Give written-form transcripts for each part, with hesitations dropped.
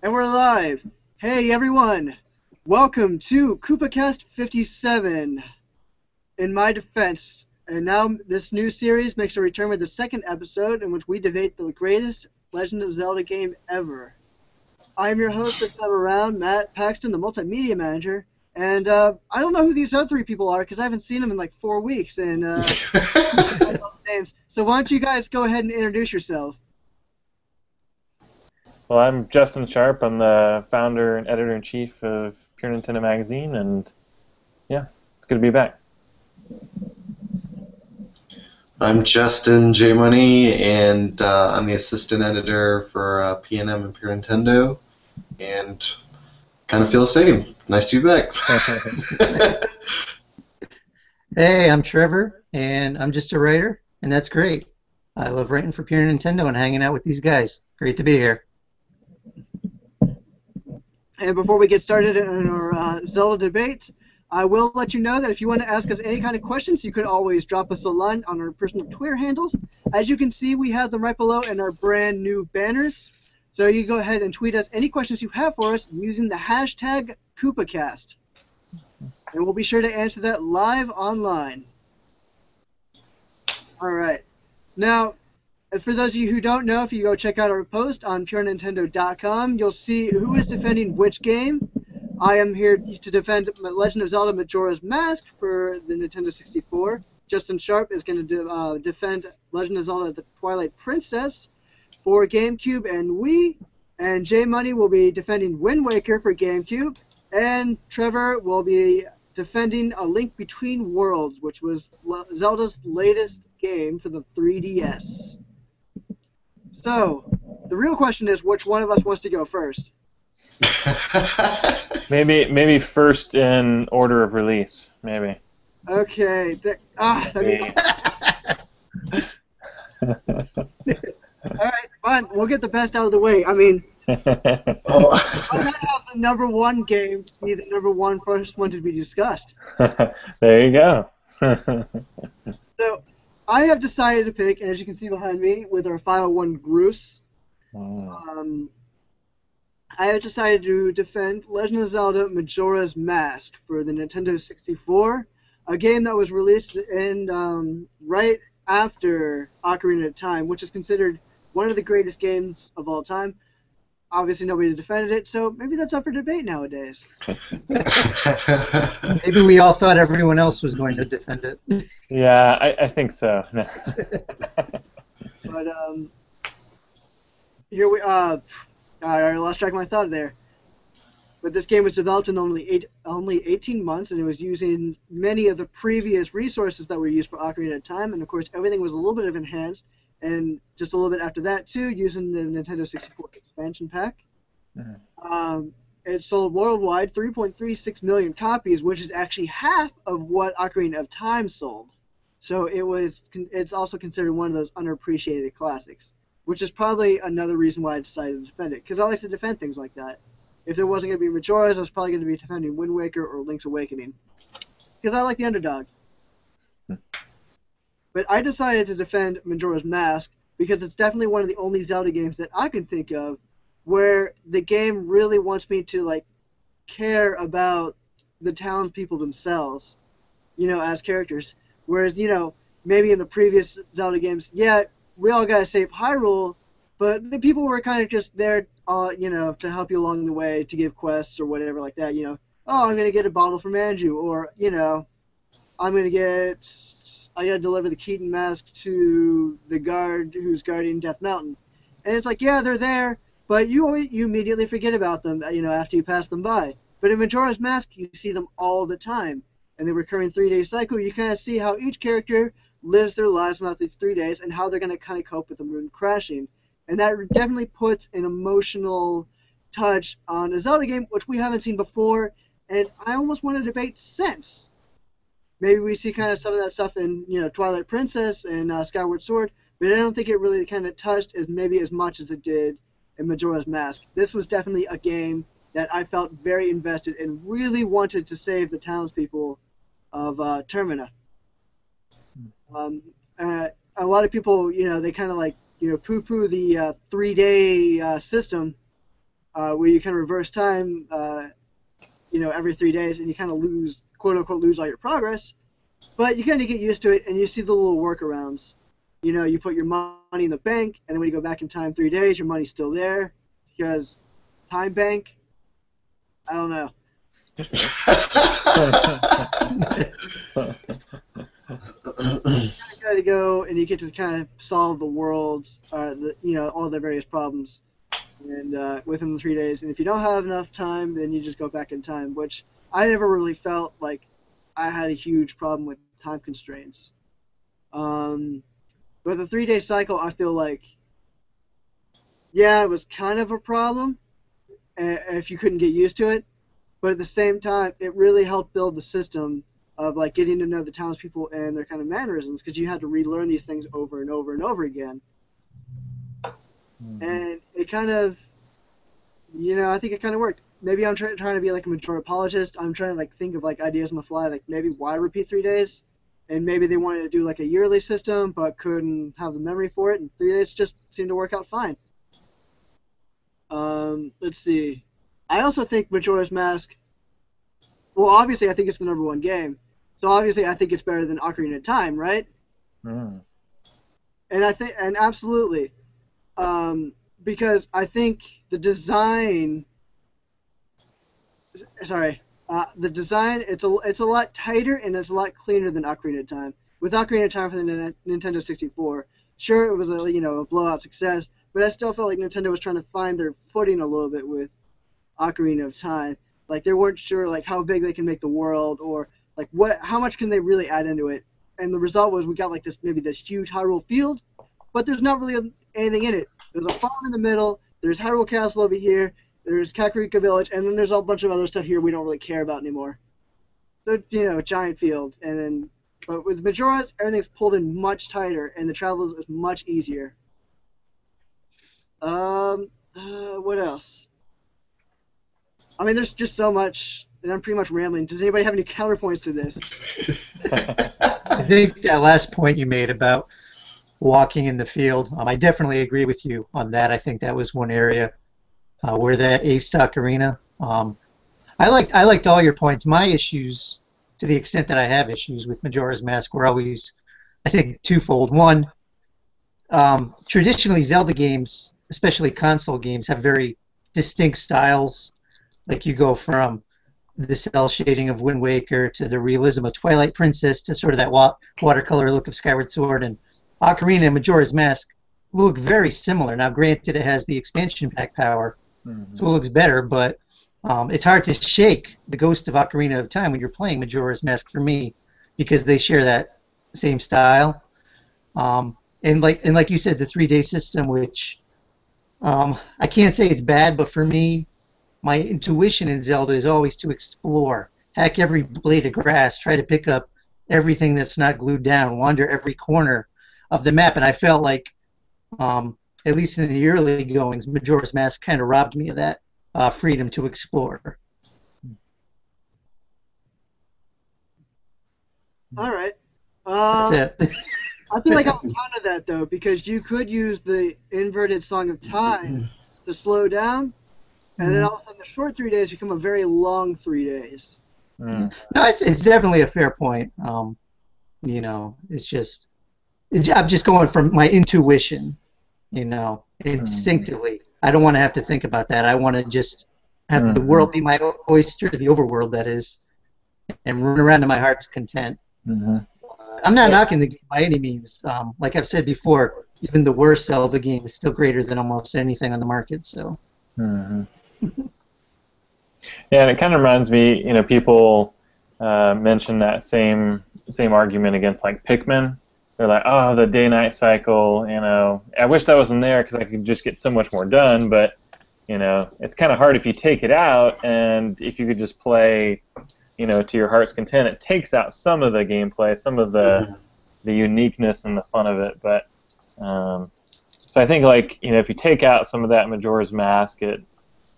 And we're live. Hey everyone, welcome to Koopa Kast 57. In my defense, and now this new series makes a return with the second episode in which we debate the greatest Legend of Zelda game ever. I am your host this time around, Matt Paxton, the multimedia manager, and I don't know who these other three people are because I haven't seen them in like 4 weeks, and names. So why don't you guys go ahead and introduce yourself? Well, I'm Justin Sharp. I'm the founder and editor-in-chief of PureNintendo magazine, and yeah, it's good to be back. I'm Justin J. Money, and I'm the assistant editor for P&M and PureNintendo, and kind of feel the same. Nice to be back. Hey, I'm Trevor, and I'm just a writer, and that's great. I love writing for PureNintendo and hanging out with these guys. Great to be here. And before we get started in our Zelda debate, I will let you know that if you want to ask us any kind of questions, you could always drop us a line on our personal Twitter handles. As you can see, we have them right below in our brand new banners. So you go ahead and tweet us any questions you have for us using the hashtag KoopaKast. And we'll be sure to answer that live online. All right. Now, for those of you who don't know, if you go check out our post on PureNintendo.com, you'll see who is defending which game. I am here to defend Legend of Zelda Majora's Mask for the Nintendo 64. Justin Sharp is going to defend Legend of Zelda The Twilight Princess for GameCube and Wii. And Jay Money will be defending Wind Waker for GameCube. And Trevor will be defending A Link Between Worlds, which was Zelda's latest game for the 3DS. So, the real question is, which one of us wants to go first? Maybe first in order of release, maybe. Okay. All right, fine. We'll get the best out of the way. I mean, why not have the number one game be the number one first one to be discussed? There you go. So, I have decided to pick, and as you can see behind me, with our File 1 Groose, I have decided to defend Legend of Zelda Majora's Mask for the Nintendo 64, a game that was released in right after Ocarina of Time, which is considered one of the greatest games of all time. Obviously, nobody defended it, so maybe that's up for debate nowadays. Maybe we all thought everyone else was going to defend it. Yeah, I think so. But here we I lost track of my thought there. But this game was developed in only 18 months, and it was using many of the previous resources that were used for Ocarina of Time, and of course everything was a little bit of enhanced, and just a little bit after that too, using the Nintendo 64 expansion pack. It sold worldwide 3.36 million copies, which is actually half of what Ocarina of Time sold. So it's also considered one of those underappreciated classics, which is probably another reason why I decided to defend it, because I like to defend things like that. If there wasn't going to be Majora's, I was probably going to be defending Wind Waker or Link's Awakening, because I like the underdog. But I decided to defend Majora's Mask because it's definitely one of the only Zelda games that I can think of where the game really wants me to care about the townspeople themselves, as characters. Whereas, maybe in the previous Zelda games, yeah, we all gotta save Hyrule, but the people were kind of just there, to help you along the way, to give quests or whatever like that. Oh, I'm gonna get a bottle from Andrew, or I gotta deliver the Keaton mask to the guard who's guarding Death Mountain, and it's like, yeah, they're there, but you immediately forget about them, after you pass them by. But in Majora's Mask, you see them all the time, and the recurring 3-day cycle. You kind of see how each character lives their lives throughout these 3 days and how they're going to kind of cope with the moon crashing. And that definitely puts an emotional touch on a Zelda game, which we haven't seen before, and I almost want to debate since. Maybe we see kind of some of that stuff in, Twilight Princess and Skyward Sword, but I don't think it really kind of touched as much as it did in Majora's Mask. This was definitely a game that I felt very invested and really wanted to save the townspeople of Termina. A lot of people, they kind of poo-poo the 3-day system, where you kind of reverse time, every 3 days, and you kind of lose, quote unquote, lose all your progress. But you kind of get used to it, and you see the little workarounds. You put your money in the bank, and then when you go back in time 3 days, your money's still there because time bank. I don't know. You got to go, and you get to kind of solve the world's, all the various problems, and within the 3 days. And if you don't have enough time, then you just go back in time, which I never really felt like I had a huge problem with time constraints. But the 3 day cycle, I feel like, yeah, it was kind of a problem if you couldn't get used to it. But at the same time, it really helped build the system of like getting to know the townspeople and their kind of mannerisms, because you had to relearn these things over and over and over again. And it kind of, I think it kind of worked. Maybe I'm trying to be like a Majora apologist. I'm trying to like think of like ideas on the fly, like maybe why repeat 3 days? And maybe they wanted to do like a yearly system, but couldn't have the memory for it, and 3 days just seemed to work out fine. Let's see. I also think Majora's Mask, well, obviously I think it's the #1 game, so obviously I think it's better than Ocarina of Time, right? And absolutely, because I think the design, the design, it's a lot tighter and it's a lot cleaner than Ocarina of Time. With Ocarina of Time for the Nintendo 64, sure, it was a blowout success, but I still felt like Nintendo was trying to find their footing a little bit with Ocarina of Time. Like they weren't sure like how big they can make the world, or like how much can they really add into it. And the result was we got like this huge Hyrule field, but there's not really anything in it. There's a farm in the middle. There's Hyrule Castle over here. There's Kakariko Village, and then there's a bunch of other stuff here we don't really care about anymore. So giant field, but with Majora's, everything's pulled in much tighter, and the travel is much easier. What else? I mean, there's just so much, and I'm pretty much rambling. Does anybody have any counterpoints to this? I think that last point you made about walking in the field, I definitely agree with you on that. I think that was one area where that aced Ocarina. I liked all your points. My issues, to the extent that I have issues with Majora's Mask, were always, I think, twofold. One, traditionally Zelda games, especially console games, have very distinct styles. Like you go from the cell shading of Wind Waker to the realism of Twilight Princess to sort of that watercolor look of Skyward Sword, and Ocarina and Majora's Mask look very similar. Now, granted, it has the expansion pack power, so it looks better, but it's hard to shake the ghost of Ocarina of Time when you're playing Majora's Mask for me, because they share that same style. And like you said, the 3 day system, which I can't say it's bad, but for me, my intuition in Zelda is always to explore, hack every blade of grass, try to pick up everything that's not glued down, wander every corner of the map, and I felt like, at least in the early goings, Majora's Mask kind of robbed me of that freedom to explore. All right. That's it. I feel like I'll counter that, though, because you could use the inverted Song of Time to slow down, and then all of a sudden the short 3 days become a very long 3 days. No, it's definitely a fair point. It's just, I'm just going from my intuition, instinctively. I don't want to have to think about that. I want to just have the world be my oyster, the overworld, that is, and run around to my heart's content. I'm not knocking the game by any means. Like I've said before, even the worst Zelda game is still greater than almost anything on the market. So. Yeah, and it kind of reminds me, people mention that same argument against like Pikmin. They're like, oh, the day-night cycle. I wish that wasn't there because I could just get so much more done. But it's kind of hard if you take it out, and if you could just play, to your heart's content, it takes out some of the gameplay, some of the uniqueness and the fun of it. But so I think if you take out some of that Majora's Mask, it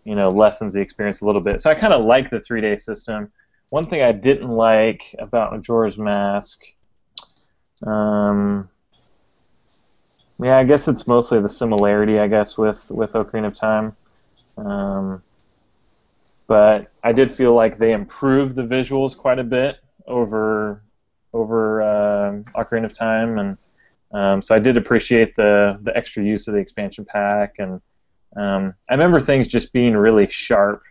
lessens the experience a little bit. So I kind of like the 3 day system. One thing I didn't like about Majora's Mask, I guess it's mostly the similarity, with Ocarina of Time. But I did feel like they improved the visuals quite a bit over Ocarina of Time, and so I did appreciate the extra use of the expansion pack, and I remember things just being really sharp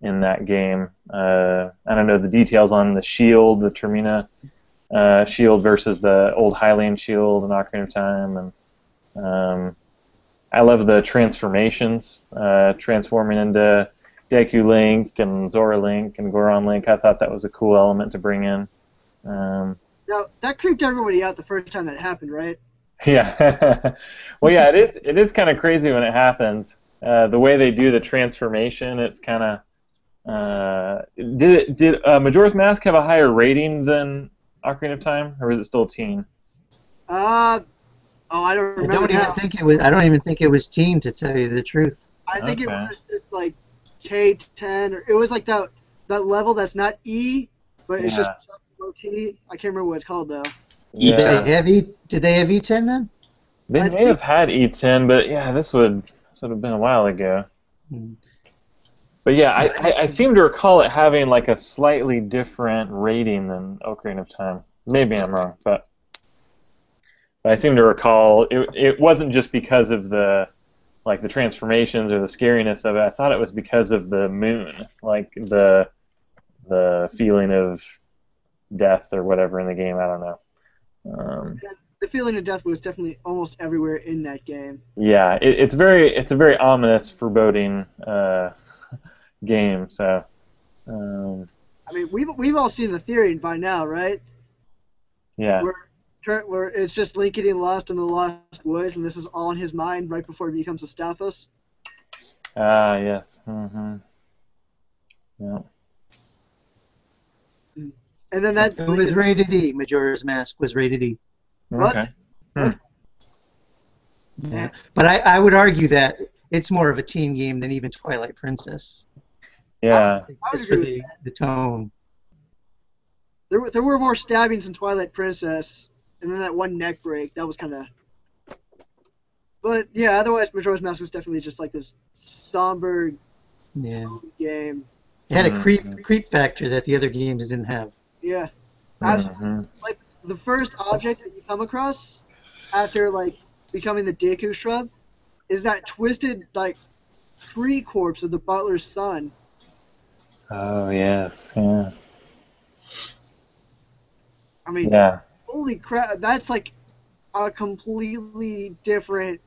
in that game. I don't know the details on the shield, the Termina shield versus the old Hylian shield in Ocarina of Time, and I love the transformations, transforming into Deku Link and Zora Link and Goron Link. I thought that was a cool element to bring in. Now, that creeped everybody out the first time that happened, right? Yeah. Well, yeah, it is kind of crazy when it happens. The way they do the transformation, it's kind of. Did Majora's Mask have a higher rating than Ocarina of Time, or was it still teen? I don't remember. I don't even think it was teen, to tell you the truth. I think it was just like K10, or it was like that level that's not E, but it's just low T. I can't remember what it's called though. Yeah. Did they have E10 then? They may have had E10, but yeah, this would have been a while ago. But yeah, I seem to recall it having like a slightly different rating than Ocarina of Time. Maybe I'm wrong, but I seem to recall it wasn't just because of the transformations or the scariness of it. I thought it was because of the moon, like the feeling of death or whatever in the game. I don't know. The feeling of death was definitely almost everywhere in that game. Yeah, it's a very ominous, foreboding game. So, I mean, we've all seen the theory by now, right? Yeah. Where it's just Link getting lost in the Lost Woods, and this is all in his mind right before he becomes a Stalfos. Ah, yes. Mm-hmm. Yeah. And then that it was rated E. Majora's Mask was rated E. Okay. Yeah. But I would argue that it's more of a teen game than even Twilight Princess. Yeah. Just for the tone. There were more stabbings in Twilight Princess, and then that one neck break, that was kind of... But, yeah, otherwise Majora's Mask was definitely just like this somber game. It had a creep factor that the other games didn't have. Yeah. Like, the first object that you come across after, like, becoming the Deku Shrub is that twisted, like, tree corpse of the butler's son. Oh, yes. Yeah. I mean, holy crap, that's like a completely different,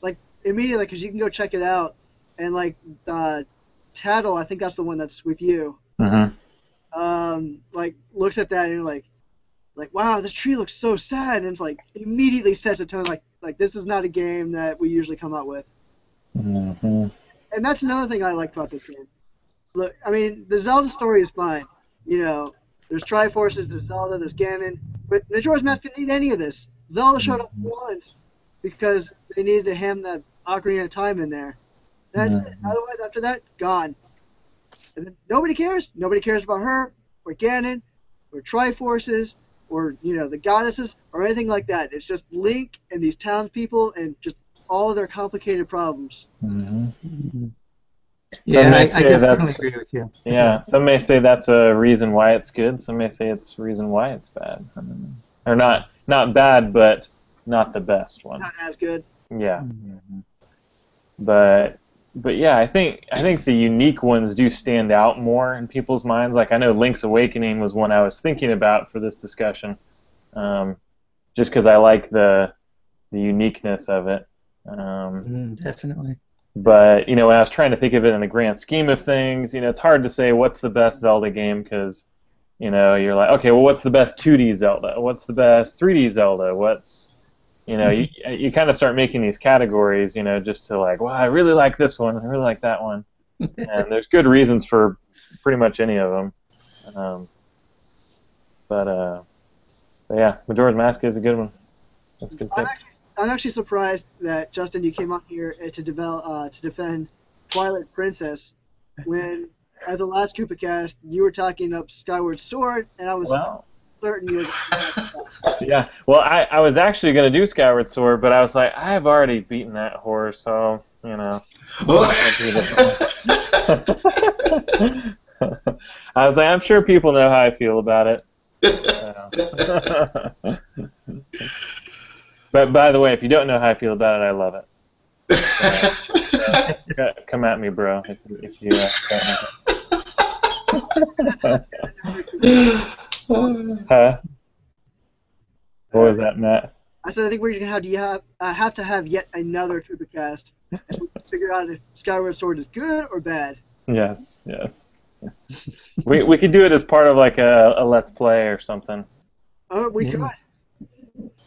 like, immediately, because you can go check it out, and, like, Tattle, I think that's the one that's with you, like, looks at that and you're like, wow, this tree looks so sad, and it's like, immediately sets a tone, like this is not a game that we usually come out with. And that's another thing I like about this game. Look, I mean, the Zelda story is fine, you know, there's Triforces, there's Zelda, there's Ganon, but Majora's Mask didn't need any of this. Zelda showed up once because they needed to ham that Ocarina of Time in there. That's it. Otherwise, after that, gone. And then nobody cares. Nobody cares about her, or Ganon, or Triforces, or, you know, the goddesses, or anything like that. It's just Link and these townspeople and just all of their complicated problems. Yeah, I definitely agree with you. Yeah, some may say that's a reason why it's good. Some may say it's a reason why it's bad. I mean, or not bad, but not the best one. Not as good. Yeah. But yeah, I think the unique ones do stand out more in people's minds. Like, I know Link's Awakening was one I was thinking about for this discussion, just because I like the uniqueness of it. Definitely. But, you know, when I was trying to think of it in the grand scheme of things, you know, it's hard to say what's the best Zelda game because, you know, you're like, okay, well, what's the best 2D Zelda? What's the best 3D Zelda? What's, you know, you kind of start making these categories, you know, just to like, well, I really like this one, I really like that one. And there's good reasons for pretty much any of them. But yeah, Majora's Mask is a good one. That's a good pick. I'm actually surprised that, Justin, you came on here to defend Twilight Princess when, at the last Koopa Kast, you were talking up Skyward Sword, and I was certain you were Yeah, well, I was actually going to do Skyward Sword, but I was like, I've already beaten that horse, so, you know. I was like, I'm sure people know how I feel about it. But by the way, if you don't know how I feel about it, I love it. Come at me, bro. If you huh? What was that, Matt? I said I think we're gonna have to have yet another Koopa Kast and figure out if Skyward Sword is good or bad. Yes. We could do it as part of like a Let's Play or something. Oh, we could.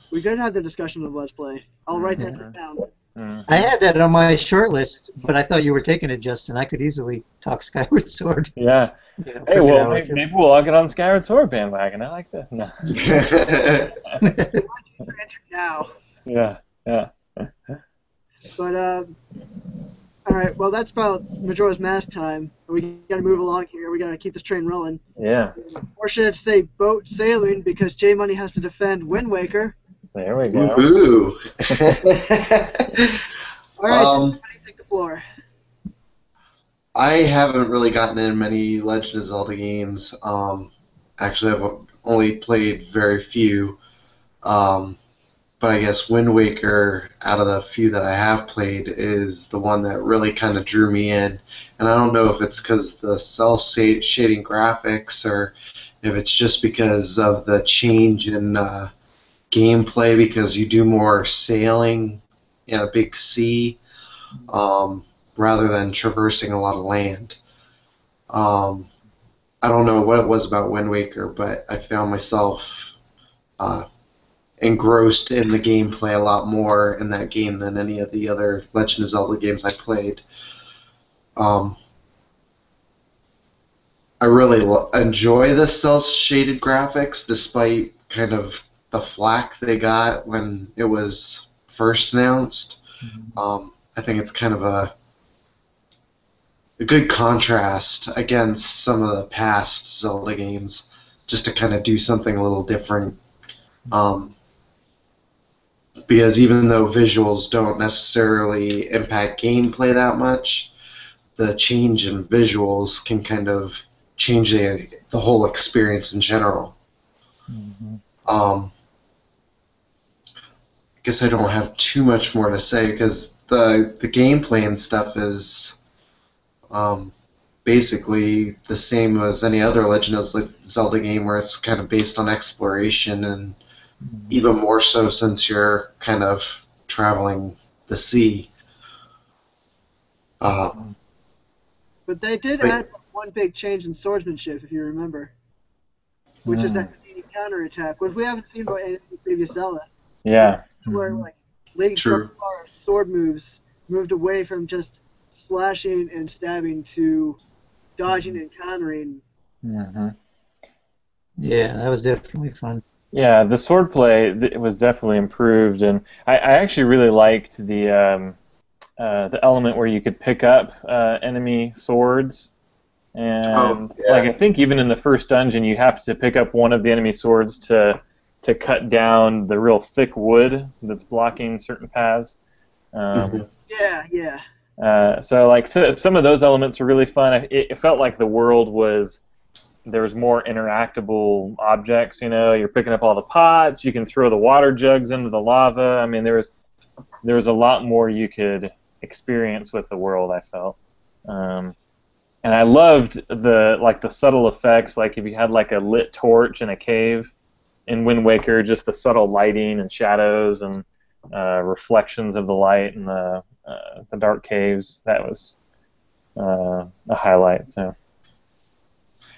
We could have the discussion of Let's Play. I'll write that down. I had that on my short list, but I thought you were taking it, Justin. I could easily talk Skyward Sword. Yeah. Hey, well, maybe we'll all get on Skyward Sword bandwagon. I like this. No. Now. Yeah. But all right. Well, that's about Majora's Mask time. We got to move along here. We got to keep this train rolling. Yeah. Or should I say boat sailing, because J Money has to defend Wind Waker. There we go. Woohoo! All right, take the floor. I haven't really gotten in many Legend of Zelda games. Actually, I've only played very few. But I guess Wind Waker, out of the few that I have played, is the one that really kind of drew me in. And I don't know if it's because the cel-shading graphics or if it's just because of the change in gameplay, because you do more sailing in a big sea rather than traversing a lot of land. I don't know what it was about Wind Waker, but I found myself engrossed in the gameplay a lot more in that game than any of the other Legend of Zelda games I played. I really enjoy the cel-shaded graphics, despite kind of the flack they got when it was first announced. I think it's kind of a good contrast against some of the past Zelda games, just to kind of do something a little different. Because even though visuals don't necessarily impact gameplay that much, the change in visuals can kind of change the whole experience in general. I guess I don't have too much more to say, because the gameplay and stuff is basically the same as any other Legend of Zelda game, where it's kind of based on exploration, and even more so since you're kind of traveling the sea. But they did add one big change in swordsmanship, if you remember, which is that counterattack, which we haven't seen in any previous Zelda. Yeah. Where like Link sword moves moved away from just slashing and stabbing to dodging and countering. Yeah, that was definitely fun. Yeah, the swordplay was definitely improved, and I actually really liked the element where you could pick up enemy swords, and like I think even in the first dungeon you have to pick up one of the enemy swords to cut down the real thick wood that's blocking certain paths. Yeah. So like some of those elements are really fun. It felt like the world there was more interactable objects. You know, you're picking up all the pots. You can throw the water jugs into the lava. I mean, there was a lot more you could experience with the world, I felt. And I loved the subtle effects. Like if you had like a lit torch in a cave in Wind Waker, just the subtle lighting and shadows and reflections of the light in the dark caves. That was a highlight. So.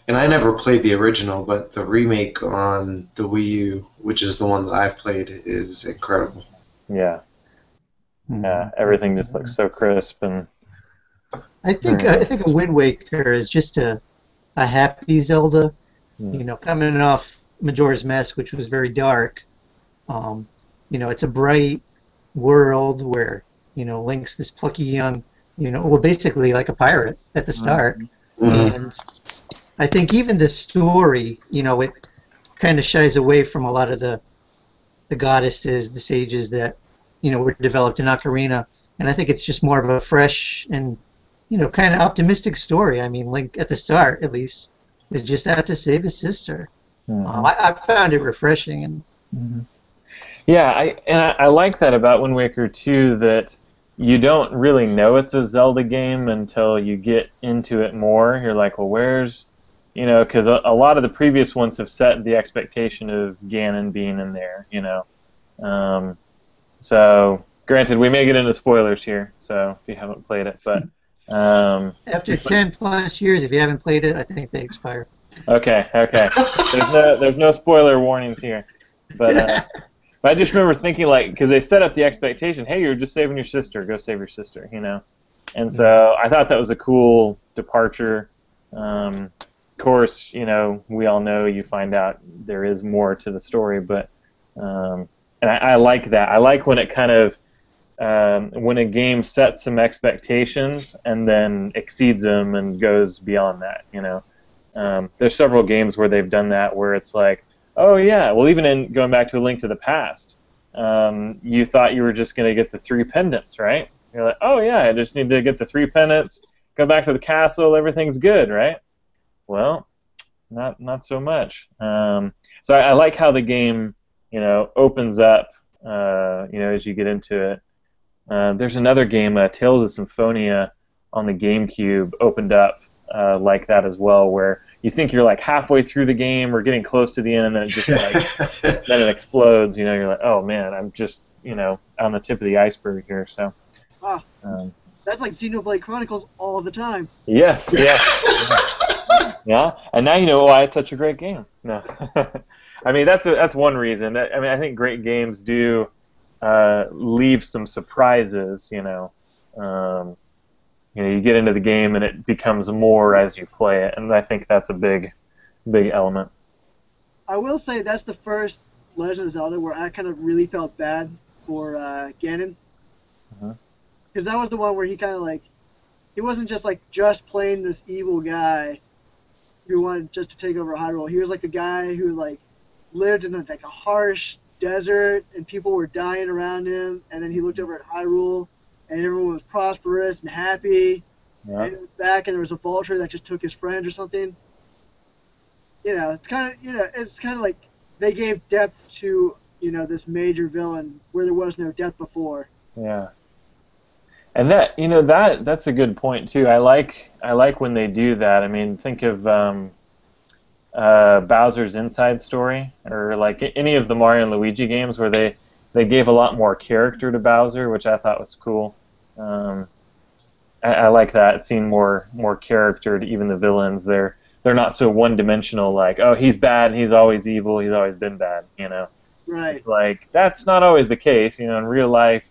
And I never played the original, but the remake on the Wii U, which is the one that I've played, is incredible. Yeah. Yeah, everything just looks so crisp, and I think a Wind Waker is just a happy Zelda. You know, coming off Majora's Mask, which was very dark. You know, it's a bright world where, you know, Link's this plucky young, you know, well, basically like a pirate at the start. And I think even the story, you know, it kind of shies away from a lot of the goddesses, the sages that, you know, were developed in Ocarina. And I think it's just more of a fresh and kind of optimistic story. I mean, Link at the start, at least, is just out to save his sister. I found it refreshing, and yeah, I like that about Wind Waker too. That you don't really know it's a Zelda game until you get into it more. You're like, well, where's, because a lot of the previous ones have set the expectation of Ganon being in there. So granted, we may get into spoilers here, so if you haven't played it, but after 10 plus years, if you haven't played it, I think they expire. Okay. There's no spoiler warnings here, but I just remember thinking, like, because they set up the expectation, hey, you're just saving your sister, go save your sister, and so I thought that was a cool departure. Of course, we all know you find out there is more to the story, but and I like that. I like when it kind of when a game sets some expectations and then exceeds them and goes beyond that. There's several games where they've done that, where it's like, oh yeah, well, even in going back to A Link to the Past, you thought you were just going to get the 3 pendants, right? You're like, oh yeah, I just need to get the 3 pendants, go back to the castle, everything's good, right? Well, not so much. So I like how the game, opens up, as you get into it. There's another game, Tales of Symphonia, on the GameCube, opened up like that as well, where you think you're like halfway through the game or getting close to the end, and then it just then it explodes. You're like, oh man, I'm just on the tip of the iceberg here. So. Wow. That's like Xenoblade Chronicles all the time. Yes. Yeah, and now you know why it's such a great game. No, I mean that's one reason. I mean, I think great games do leave some surprises. You get into the game and it becomes more as you play it, and I think that's a big element. I will say that's the first Legend of Zelda where I kind of really felt bad for Ganon. Because that was the one where he kind of he wasn't just playing this evil guy who wanted just to take over Hyrule. He was like the guy who lived in a harsh desert and people were dying around him, and then he looked over at Hyrule and everyone was prosperous and happy. Yeah. And he looked back and there was a vulture that just took his friend or something. It's kind of like they gave depth to this major villain where there was no depth before. Yeah. And that's a good point too. I like when they do that. I mean, think of Bowser's Inside Story, or any of the Mario and Luigi games where they gave a lot more character to Bowser, which I thought was cool. I like that, seeing more character to even the villains. They're not so one-dimensional, like, oh, he's bad and he's always evil, he's always been bad. Right. It's like that's not always the case. In real life,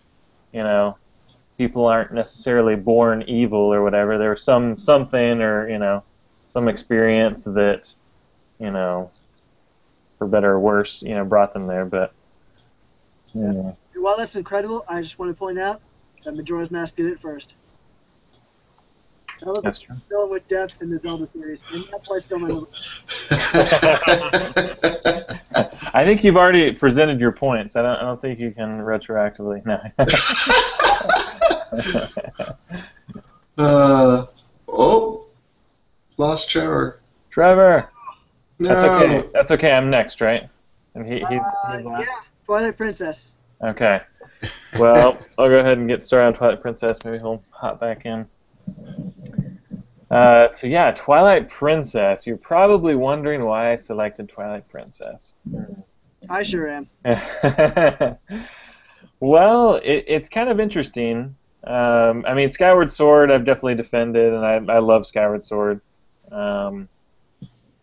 people aren't necessarily born evil or whatever. There's something or some experience that for better or worse brought them there. But yeah. While that's incredible, I just want to point out that Majora's Mask did it first. That's true. Still with depth in the Zelda series, and that's why I still my number. I think you've already presented your points. I don't think you can retroactively. No. Lost Trevor. Trevor. No. That's okay. I'm next, right? And he's last. Yeah, Twilight Princess. Okay. Well, I'll go ahead and get started on Twilight Princess. Maybe he'll hop back in. So yeah, Twilight Princess. You're probably wondering why I selected Twilight Princess. I sure am. Well, it's kind of interesting. I mean, Skyward Sword I've definitely defended, and I love Skyward Sword.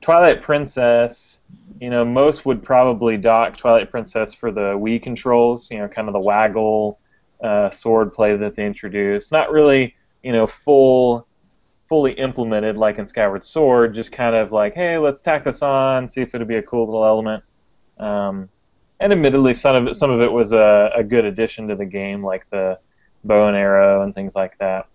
Twilight Princess, most would probably dock Twilight Princess for the Wii controls, kind of the waggle sword play that they introduced. Not really, fully implemented like in Skyward Sword, just kind of like, hey, let's tack this on, see if it'll be a cool little element. And admittedly, some of it was a good addition to the game, like the bow and arrow and things like that.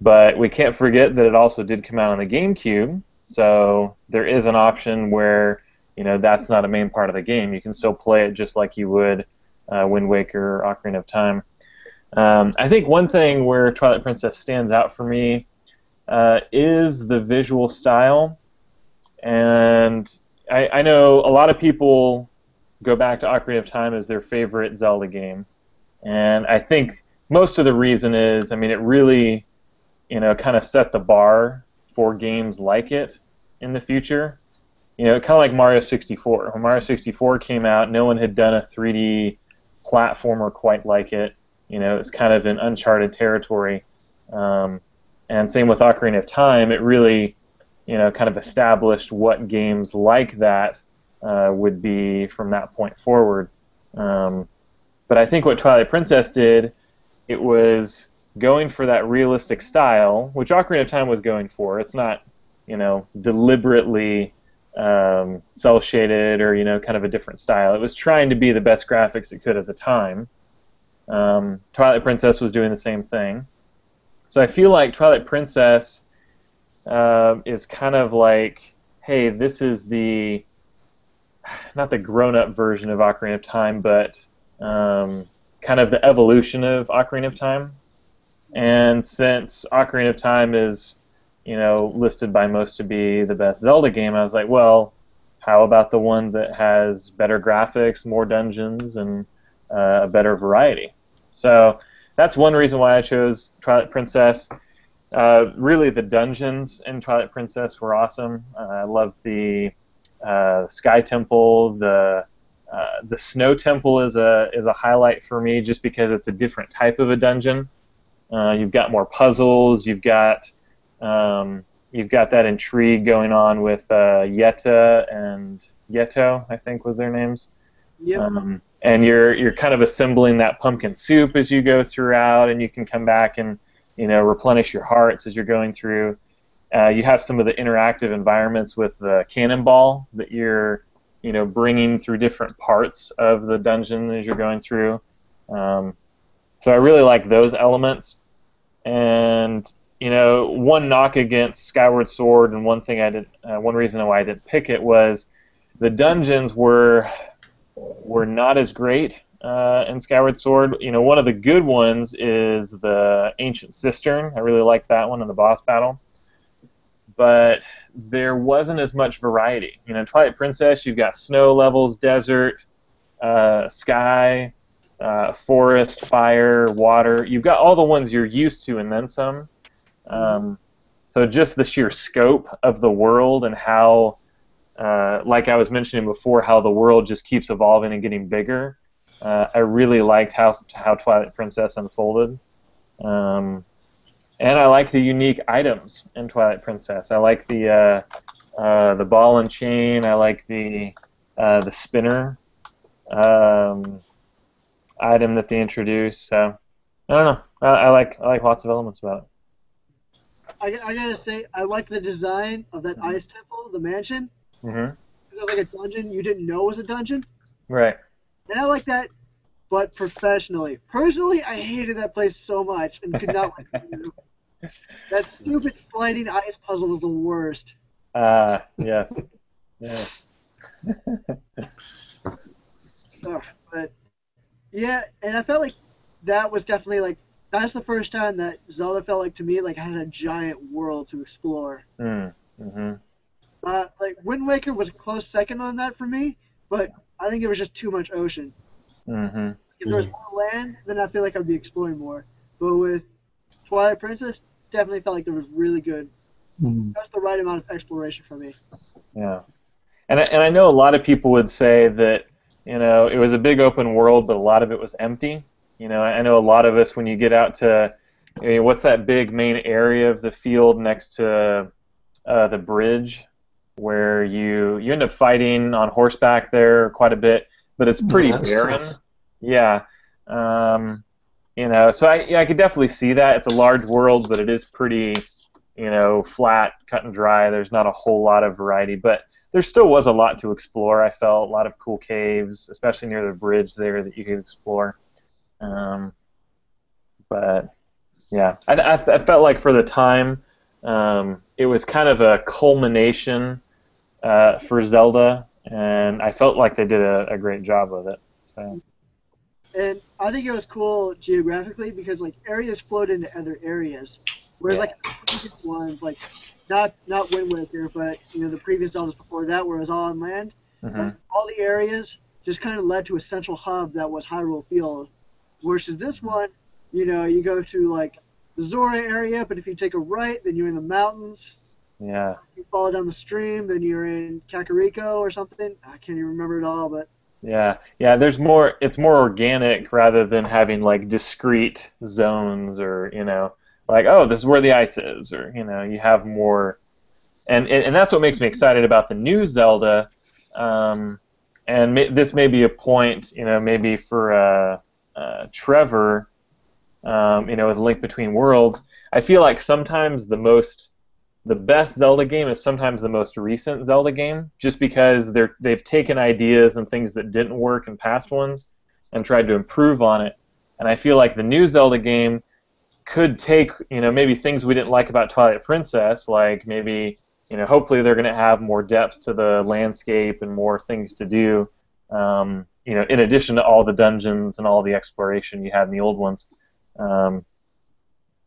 But we can't forget that it also did come out on the GameCube, so there is an option where that's not a main part of the game. You can still play it just like you would Wind Waker or Ocarina of Time. I think one thing where Twilight Princess stands out for me is the visual style. And I know a lot of people go back to Ocarina of Time as their favorite Zelda game. And I think most of the reason is, I mean, it really, kind of set the bar for games like it in the future. Kind of like Mario 64. When Mario 64 came out, no one had done a 3D platformer quite like it. It was kind of in uncharted territory. And same with Ocarina of Time. It really, kind of established what games like that would be from that point forward. But I think what Twilight Princess did, it was going for that realistic style, which Ocarina of Time was going for. It's not, deliberately cel-shaded or, kind of a different style. It was trying to be the best graphics it could at the time. Twilight Princess was doing the same thing. So I feel like Twilight Princess is kind of like, hey, this is not the grown-up version of Ocarina of Time, but kind of the evolution of Ocarina of Time. And since Ocarina of Time is, listed by most to be the best Zelda game, I was like, well, how about the one that has better graphics, more dungeons, and a better variety? So that's one reason why I chose Twilight Princess. Really, the dungeons in Twilight Princess were awesome. I loved the Sky Temple. The Snow Temple is a highlight for me, just because it's a different type of a dungeon. You've got more puzzles. You've got that intrigue going on with Yetta and Yeto, I think was their names. Yep. And you're kind of assembling that pumpkin soup as you go throughout, and you can come back and replenish your hearts as you're going through. You have some of the interactive environments with the cannonball that you're bringing through different parts of the dungeon as you're going through. So I really like those elements. And one knock against Skyward Sword, and one reason why I didn't pick it was the dungeons were not as great in Skyward Sword. One of the good ones is the Ancient Cistern. I really like that one in the boss battle. But there wasn't as much variety. In Twilight Princess, you've got snow levels, desert, sky, forest, fire, water. You've got all the ones you're used to and then some. So just the sheer scope of the world and how, like I was mentioning before, how the world just keeps evolving and getting bigger. I really liked how Twilight Princess unfolded. And I like the unique items in Twilight Princess. I like the ball and chain. I like the spinner item that they introduced. So I don't know. I like lots of elements about it. I gotta say, I liked the design of that ice temple, the mansion. Mm-hmm. It was like a dungeon you didn't know was a dungeon. Right. And I like that, but professionally. Personally, I hated that place so much and could not like it. That stupid sliding ice puzzle was the worst. Yes. Yeah. But yeah, and I felt like that was definitely like, that's the first time that Zelda felt like, to me, like I had a giant world to explore. Mm-hmm. Like Wind Waker was a close second on that for me, but I think it was just too much ocean. Mm-hmm. If there was more land, then I feel like I'd be exploring more. But with Twilight Princess, definitely felt like there was really good. That's the right amount of exploration for me. Yeah, and I know a lot of people would say that it was a big open world, but a lot of it was empty. I know a lot of us, when you get out to, what's that big main area of the field next to the bridge, where you end up fighting on horseback there quite a bit, but it's pretty barren. Tough. Yeah. So I could definitely see that. It's a large world, but it is pretty, flat, cut and dry. There's not a whole lot of variety, but there still was a lot to explore. I felt a lot of cool caves, especially near the bridge there, that you could explore. But yeah, I felt like for the time, it was kind of a culmination for Zelda, and I felt like they did a great job with it. So. And I think it was cool geographically because like areas flowed into other areas, whereas Yeah. like the previous ones, like not Wind Waker, but the previous Zeldas before that, where it was all on land. Mm-hmm. Like all the areas just kind of led to a central hub that was Hyrule Field, versus this one, you go to like the Zora area, but if you take a right, then you're in the mountains. Yeah. You follow down the stream, then you're in Kakariko or something. I can't even remember it all, but Yeah. There's more. It's more organic rather than having like discrete zones or like, oh, this is where the ice is, or you have more. And that's what makes me excited about the new Zelda. This may be a point, maybe for Trevor, with Link Between Worlds. I feel like sometimes the best Zelda game is sometimes the most recent Zelda game, just because they've taken ideas and things that didn't work in past ones and tried to improve on it. And I feel like the new Zelda game could take, maybe things we didn't like about Twilight Princess, like maybe, hopefully they're going to have more depth to the landscape and more things to do, in addition to all the dungeons and all the exploration you had in the old ones. So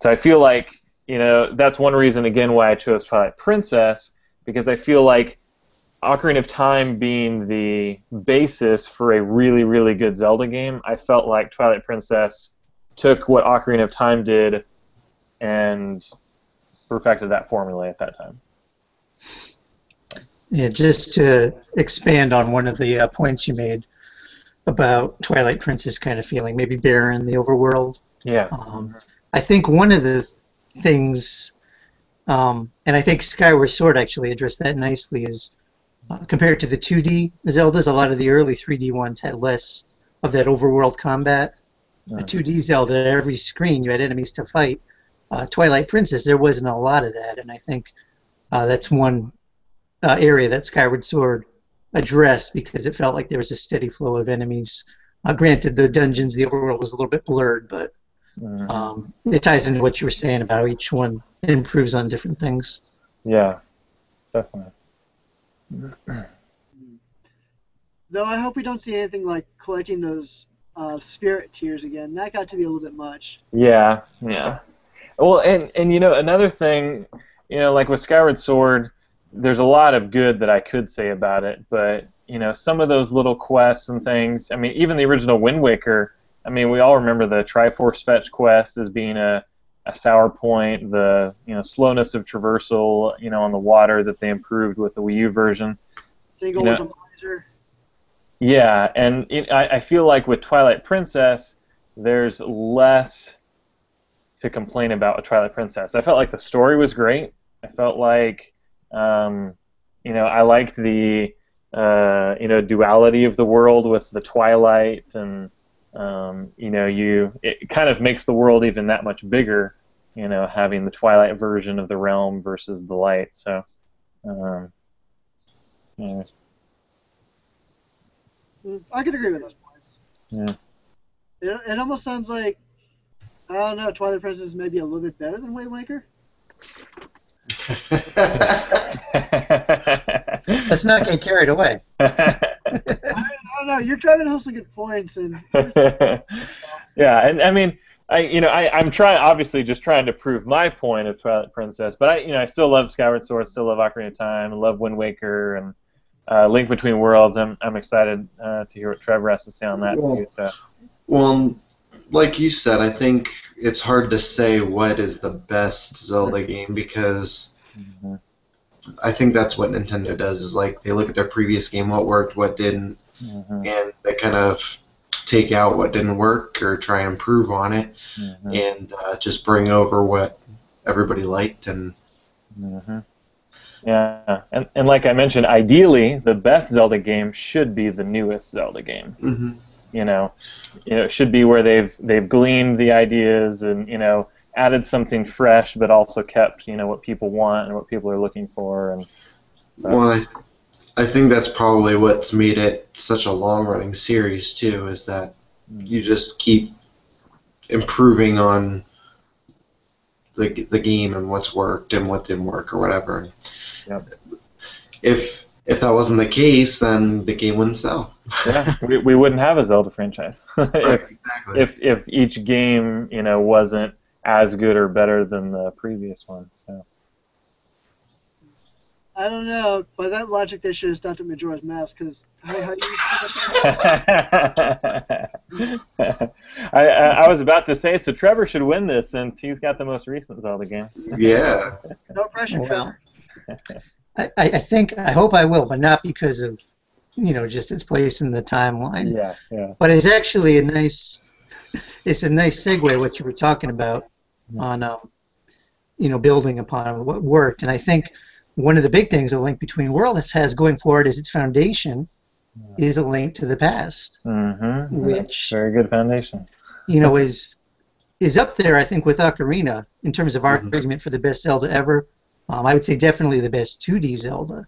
I feel like, that's one reason, again, why I chose Twilight Princess, because I feel like Ocarina of Time being the basis for a really, really good Zelda game, I felt like Twilight Princess took what Ocarina of Time did and perfected that formula at that time. Yeah, just to expand on one of the points you made about Twilight Princess kind of feeling maybe barren, the overworld. Yeah. I think one of the things, and I think Skyward Sword actually addressed that nicely, is compared to the 2D Zeldas, a lot of the early 3D ones had less of that overworld combat. The 2D Zelda, every screen you had enemies to fight. Twilight Princess, there wasn't a lot of that, and I think that's one area that Skyward Sword addressed, because it felt like there was a steady flow of enemies. Granted, the dungeons, the overworld was a little bit blurred, but it ties into what you were saying about how each one improves on different things. Yeah, definitely. though I hope we don't see anything like collecting those spirit tears again. That got to be a little bit much. Yeah. Well, and another thing, like with Skyward Sword, there's a lot of good that I could say about it, but some of those little quests and things. I mean, even the original Wind Waker. I mean, we all remember the Triforce Fetch quest as being a sour point. The slowness of traversal, on the water that they improved with the Wii U version. Tingle was a miser. Yeah, and I feel like with Twilight Princess, there's less to complain about with Twilight Princess. I felt like the story was great. I felt like, I liked the, duality of the world with the Twilight, and it kind of makes the world even that much bigger, having the Twilight version of the realm versus the Light. So, yeah. I could agree with those points. Yeah. It almost sounds like, I don't know, Twilight Princess is maybe a little bit better than Wind Waker. Let's not get carried away. I don't know. You're driving home some good points, and yeah, and I mean, I'm obviously just trying to prove my point of Twilight Princess, but I still love Skyward Sword, still love Ocarina of Time, I love Wind Waker, and Link Between Worlds. I'm excited to hear what Trevor has to say on that too. So. Well, like you said, I think it's hard to say what is the best Zelda game, because I think that's what Nintendo does, is like they look at their previous game, what worked, what didn't, and they kind of take out what didn't work or try and improve on it, and just bring over what everybody liked. And yeah, and like I mentioned, ideally the best Zelda game should be the newest Zelda game. It should be where they've gleaned the ideas and added something fresh, but also kept what people want and what people are looking for. And well, I think that's probably what's made it such a long-running series too, is that you just keep improving on the game and what's worked and what didn't work or whatever. Yep. If if that wasn't the case, then the game wouldn't sell. Yeah, we wouldn't have a Zelda franchise Right, exactly. if each game wasn't as good or better than the previous one. So. I don't know. By that logic, they should have stopped at Majora's Mask, because how do you I was about to say, so Trevor should win this since he's got the most recent Zelda game. Yeah. No pressure, Well, Trevor. I hope I will, but not because of, just its place in the timeline. Yeah. But it's actually it's a nice segue what you were talking about on, building upon what worked. And I think one of the big things A Link Between Worlds has going for it is its foundation is a link to the past, which very good foundation. Is up there, I think, with Ocarina in terms of argument for the best Zelda ever. I would say definitely the best 2D Zelda.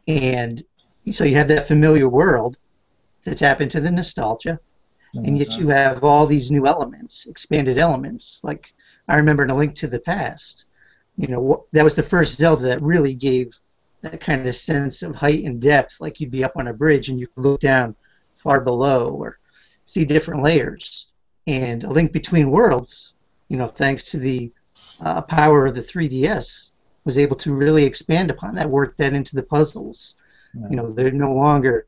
And so you have that familiar world to tap into the nostalgia, and yet you have all these new elements, expanded elements. Like I remember in A Link to the Past, that was the first Zelda that really gave that kind of sense of height and depth, like you'd be up on a bridge and you could look down far below or see different layers. And A Link Between Worlds, thanks to the power of the 3DS, was able to really expand upon that, work that into the puzzles. They're no longer,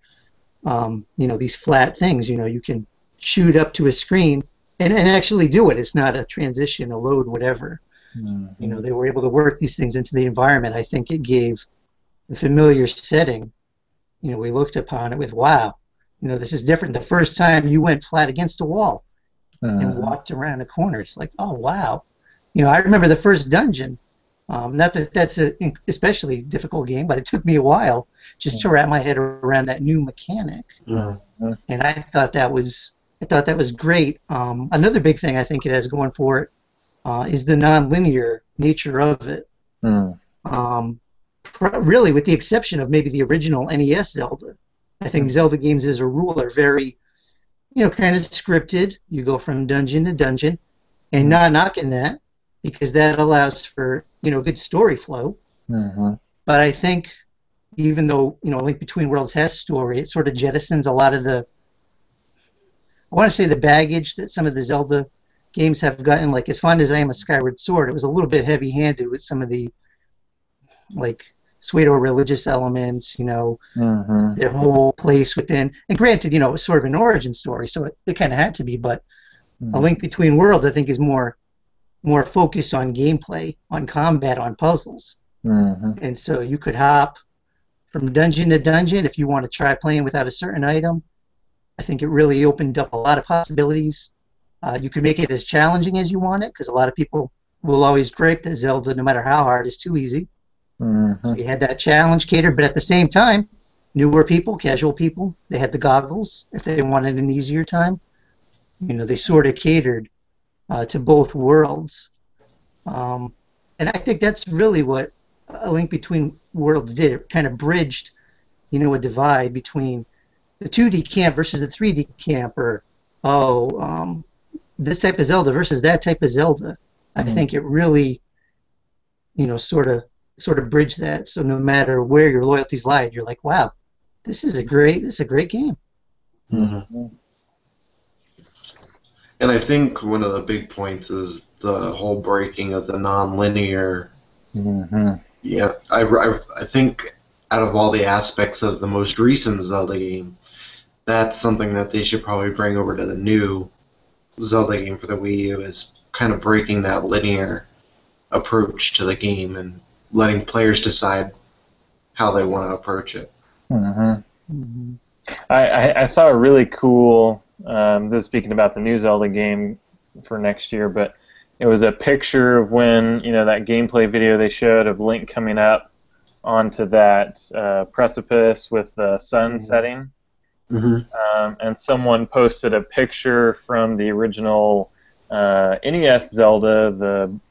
these flat things. You can shoot up to a screen and actually do it. It's not a transition, a load, whatever. They were able to work these things into the environment. I think it gave the familiar setting. We looked upon it with, wow, this is different. The first time you went flat against a wall and walked around a corner, it's like, oh, wow. I remember the first dungeon. Not that that's an especially difficult game, but it took me a while just to wrap my head around that new mechanic. And I thought that was great. Another big thing I think it has going for it is the non-linear nature of it. Really, with the exception of maybe the original NES Zelda, I think Zelda games as a rule are very, kind of scripted. You go from dungeon to dungeon, and not knocking that, because that allows for good story flow. But I think even though A Link Between Worlds has story, it sort of jettisons a lot of the, I want to say, the baggage that some of the Zelda games have gotten. Like, as fond as I am of Skyward Sword, it was a little bit heavy-handed with some of the pseudo-religious elements, their whole place within. And granted, it was sort of an origin story, so it kind of had to be. But A Link Between Worlds, I think, is more focused on gameplay, on combat, on puzzles. And so you could hop from dungeon to dungeon if you want to try playing without a certain item. I think it really opened up a lot of possibilities. You could make it as challenging as you want it, because a lot of people will always gripe that Zelda, no matter how hard, is too easy. So you had that challenge catered, but at the same time, newer people, casual people, they had the goggles if they wanted an easier time. They sort of catered to both worlds. And I think that's really what A Link Between Worlds did. It kind of bridged, a divide between the 2D camp versus the 3D camp, or, this type of Zelda versus that type of Zelda. I think it really, sort of bridged that. So no matter where your loyalties lie, you're like, wow, this is a great game. And I think one of the big points is the whole breaking of the non-linear. Yeah, I think out of all the aspects of the most recent Zelda game, that's something that they should probably bring over to the new Zelda game for the Wii U, is kind of breaking that linear approach to the game and letting players decide how they want to approach it. I saw a really cool, this is speaking about the new Zelda game for next year, but it was a picture of when, that gameplay video they showed of Link coming up onto that precipice with the sun setting. And someone posted a picture from the original NES Zelda,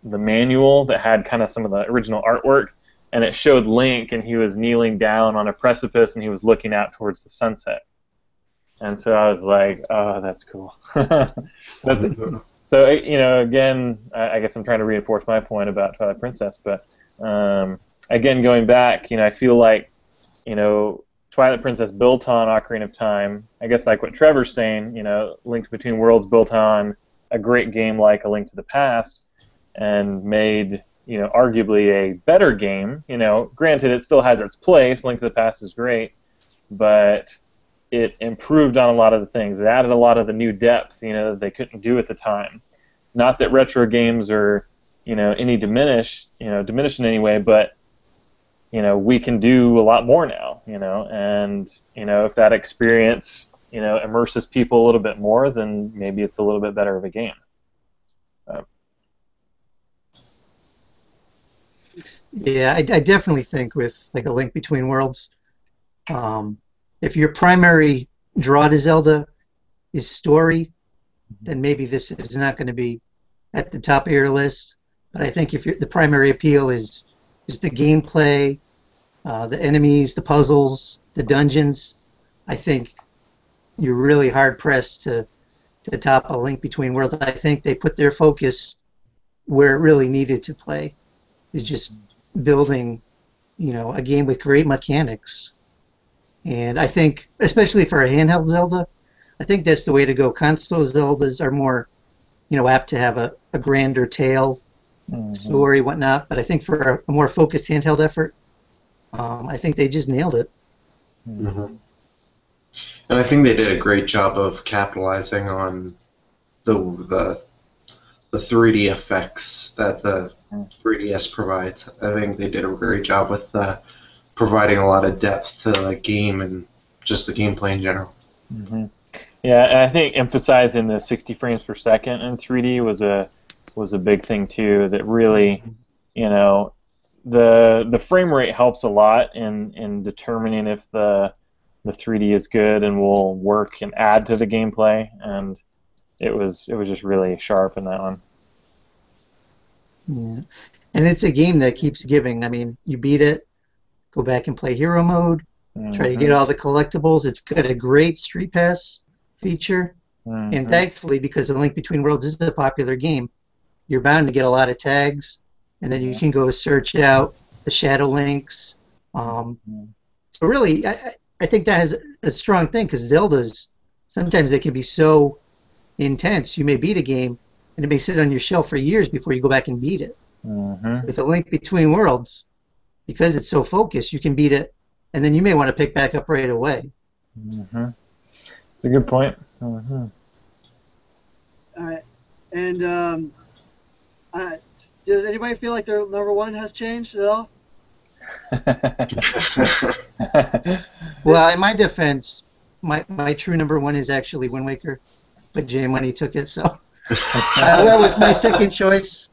the manual that had kind of some of the original artwork, and it showed Link, and he was kneeling down on a precipice, and he was looking out towards the sunset. And so I was like, oh, that's cool. So again, I guess I'm trying to reinforce my point about Twilight Princess, but again, going back, I feel like Twilight Princess built on Ocarina of Time. I guess like what Trevor's saying, Link Between Worlds built on a great game like A Link to the Past and made, arguably a better game. Granted, it still has its place. Link to the Past is great, but it improved on a lot of the things. It added a lot of the new depth, that they couldn't do at the time. Not that retro games are, any diminished in any way, but we can do a lot more now, and if that experience, immerses people a little bit more, then maybe it's a little bit better of a game. Yeah, I definitely think with like A Link Between Worlds, if your primary draw to Zelda is story, then maybe this is not going to be at the top of your list. But I think if the primary appeal is the gameplay, the enemies, the puzzles, the dungeons, I think you're really hard pressed to top A Link Between Worlds. I think they put their focus where it really needed to play, is just building, a game with great mechanics. And I think, especially for a handheld Zelda, I think that's the way to go. Console Zeldas are more, apt to have a grander tale, story, whatnot. But I think for a more focused handheld effort, I think they just nailed it. Mm-hmm. And I think they did a great job of capitalizing on the 3D effects that the 3DS provides. I think they did a great job with providing a lot of depth to the game and just the gameplay in general. Mm-hmm. Yeah, and I think emphasizing the 60 frames per second in 3D was a big thing too. That really, the frame rate helps a lot in determining if the 3D is good and will work and add to the gameplay. And it was just really sharp in that one. Yeah. And it's a game that keeps giving. I mean, you beat it, go back and play hero mode, try to get all the collectibles. It's got a great Street Pass feature. And thankfully, because A Link Between Worlds is a popular game, you're bound to get a lot of tags, and then you can go search out the Shadow Links. So really, I think that has a strong thing, because Zeldas, sometimes they can be so intense. You may beat a game, and it may sit on your shelf for years before you go back and beat it. With A Link Between Worlds, because it's so focused, you can beat it, and then you may want to pick back up right away. That's a good point. All right. And does anybody feel like their number one has changed at all? Well, in my defense, my true number one is actually Wind Waker, but J Money took it, so I went with my second choice,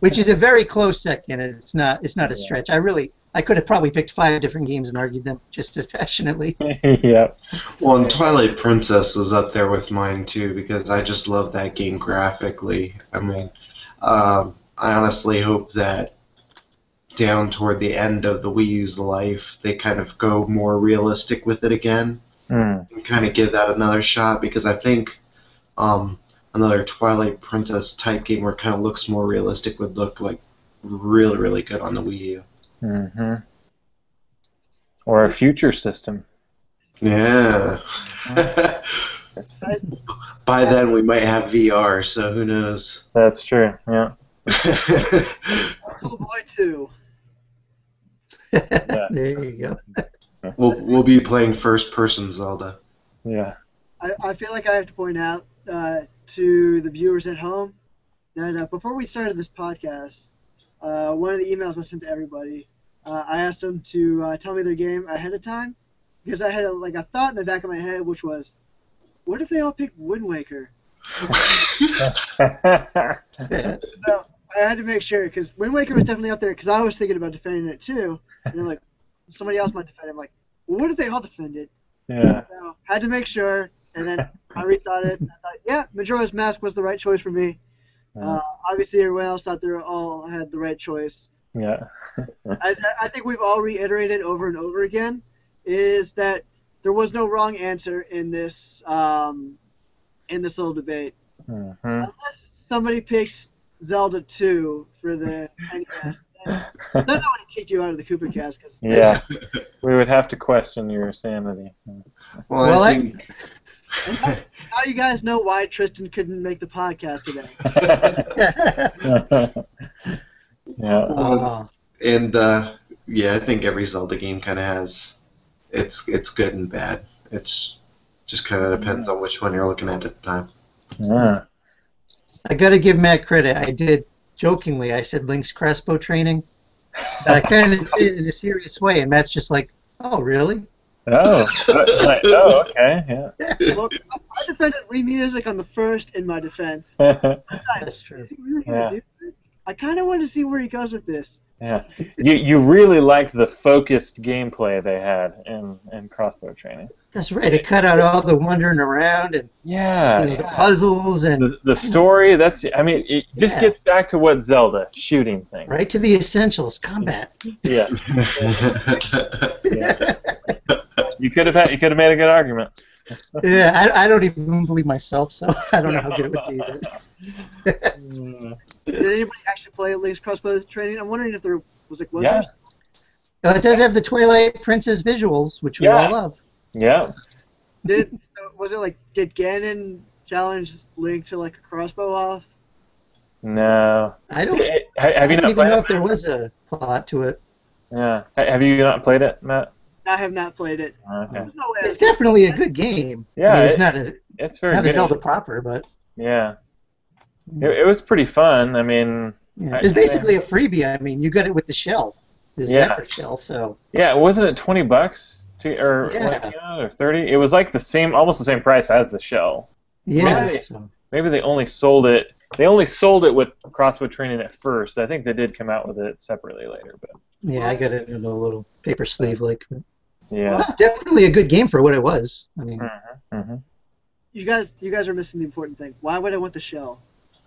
which is a very close second. It's not a stretch. I could have probably picked 5 different games and argued them just as passionately. Yeah. Well, and Twilight Princess is up there with mine too, because I just love that game graphically. I mean, I honestly hope that down toward the end of the Wii U's life, they kind of go more realistic with it again and kind of give that another shot, because I think another Twilight Princess type game where it kind of looks more realistic would look like really, really good on the Wii U. Or a future system. Yeah. By then we might have VR, so who knows? That's true, yeah. Little Boy 2. Yeah. There you go. We'll be playing first-person Zelda. Yeah. I feel like I have to point out to the viewers at home that before we started this podcast, one of the emails I sent to everybody, I asked them to tell me their game ahead of time, because I had a thought in the back of my head, which was, what if they all picked Wind Waker? So I had to make sure, because Wind Waker was definitely up there, because I was thinking about defending it too. And like, somebody else might defend it. I'm like, well, what if they all defend it? Yeah. So had to make sure, and then I rethought it. And I thought, yeah, Majora's Mask was the right choice for me. Obviously, everyone else thought they all had the right choice. Yeah. I think we've all reiterated over and over again is that there was no wrong answer in this little debate. Unless somebody picked Zelda 2 for the NES. Then I would have kicked you out of the Koopa Kast. Cause Yeah, we would have to question your sanity. Well, I think. now you guys know why Tristan couldn't make the podcast today. Yeah. And yeah, I think every Zelda game kind of has it's good and bad. It's just kind of depends on which one you're looking at the time. Yeah. I got to give Matt credit. I did jokingly. I said Link's crossbow training, but I kind of did it in a serious way, and Matt's just like, "Oh, really?" Oh, okay, yeah. Well, I defended Music on the first in my defense. That's true. Yeah. I kind of want to see where he goes with this. Yeah, you really liked the focused gameplay they had in crossbow training. That's right. It cut out all the wandering around and the puzzles and the story. That's it just gets back to what Zelda shooting things. Right to the essentials, combat. Yeah. Yeah. You could have made a good argument. Yeah, I don't even believe myself, so I don't know how good it would be. Did anybody actually play Link's crossbow training? I'm wondering if there was there. It does have the Twilight Princess visuals, which we all love. Yeah. Did Ganon challenge Link to like a crossbow off? No. I don't. Have you not even played know it? if there was a plot to it. Yeah. Have you not played it, Matt? I have not played it. Okay. No way It's definitely a good game. Yeah. I mean, it's not a very good. Zelda proper, but yeah. It was pretty fun. I mean, it's basically a freebie. I mean, you got it with the shell, the Zapper shell. So yeah, wasn't it $20 or 30? It was like almost the same price as the shell. Yeah. Maybe they only sold it. They only sold it with crossbow training at first. I think they did come out with it separately later, but yeah, I got it in a little paper sleeve, like. Yeah. Well, definitely a good game for what it was. I mean. You guys are missing the important thing. Why would I want the shell?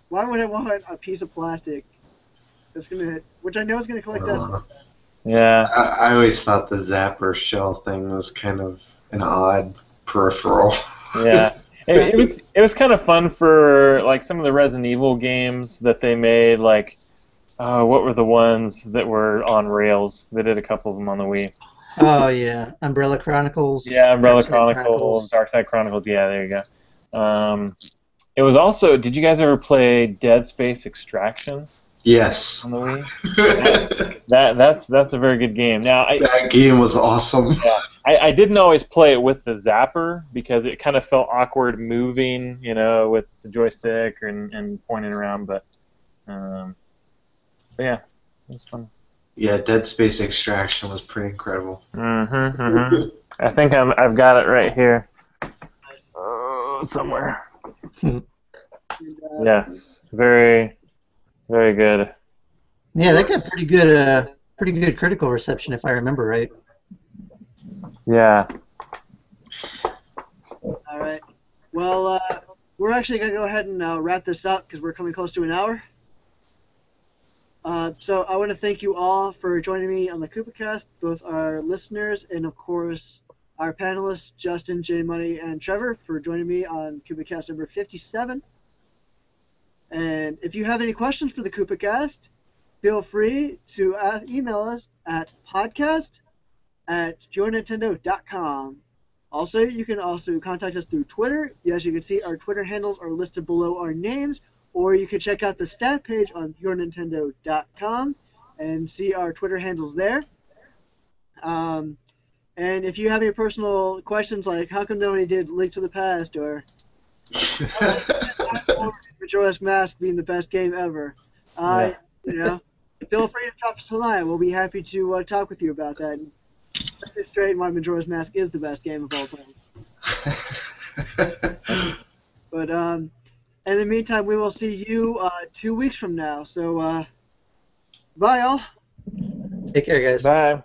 Why would I want a piece of plastic which I know is gonna collect dust? Yeah. I always thought the Zapper shell thing was kind of an odd peripheral. Yeah. It was kind of fun for like some of the Resident Evil games that they made. Like, what were the ones that were on rails? They did a couple of them on the Wii. Oh yeah, Umbrella Chronicles. Yeah, Umbrella Chronicles, Dark Side Chronicles. Yeah, there you go. It was also. Did you guys ever play Dead Space Extraction? Yes. On the Wii. That's a very good game. Now that game was awesome. Yeah, I didn't always play it with the Zapper because it kind of felt awkward moving, with the joystick and pointing around. But yeah, it was fun. Yeah, Dead Space Extraction was pretty incredible. I think I've got it right here. Somewhere. Yes, very, very good. Yeah, that got pretty good critical reception, if I remember right. Yeah. All right. Well, we're actually gonna go ahead and wrap this up because we're coming close to an hour. So I want to thank you all for joining me on the Koopa Kast, both our listeners and, of course, our panelists, Justin, J Money, and Trevor, for joining me on Koopa Kast number 57. And if you have any questions for the Koopa Kast, feel free to email us at podcast@PureNintendo.com. Also, you can also contact us through Twitter. As you can see, our Twitter handles are listed below our names. Or you can check out the staff page on PureNintendo.com and see our Twitter handles there. And if you have any personal questions like how come nobody did Link to the Past or Majora's Mask being the best game ever, feel free to drop us a line. We'll be happy to talk with you about that. And let's get straight why Majora's Mask is the best game of all time. But in the meantime, we will see you 2 weeks from now. So, bye, all. Take care, guys. Bye.